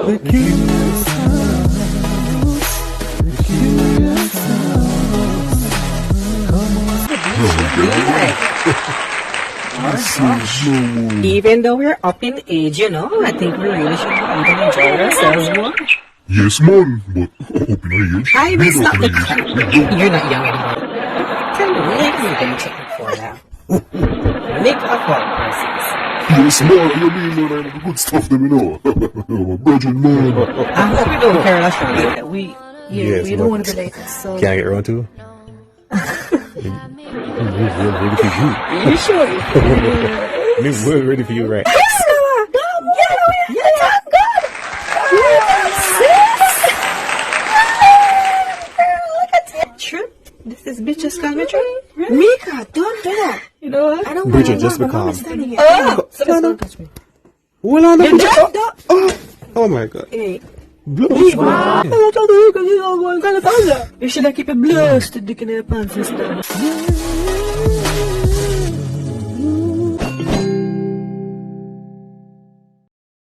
The Kurius house. The Kurius house. Come on. Even though we're up in age, you know, I think we really should go out and enjoy ourselves more. Yes, man, but up in age. I will stop the crap. You're not young anymore. Tell me, what are you going to check for now? Make a call, persons. Yes, man, you mean, man, I have the good stuff, them, you know. Virgin, man. I hope you don't care, Lashawn. We Yes, we don't want to be late, so Can I get around too? Ready for you. You sure? We're ready for you, right? True. This is bitch's country. Mika, don't do that. You know what? I don't Bridget, want just my be mom calm. is standing here. Oh, so don't touch me. Well, on You just don't. Oh my god. Hey. Blow. Wow. You should have kept a blessed dick in your pants instead.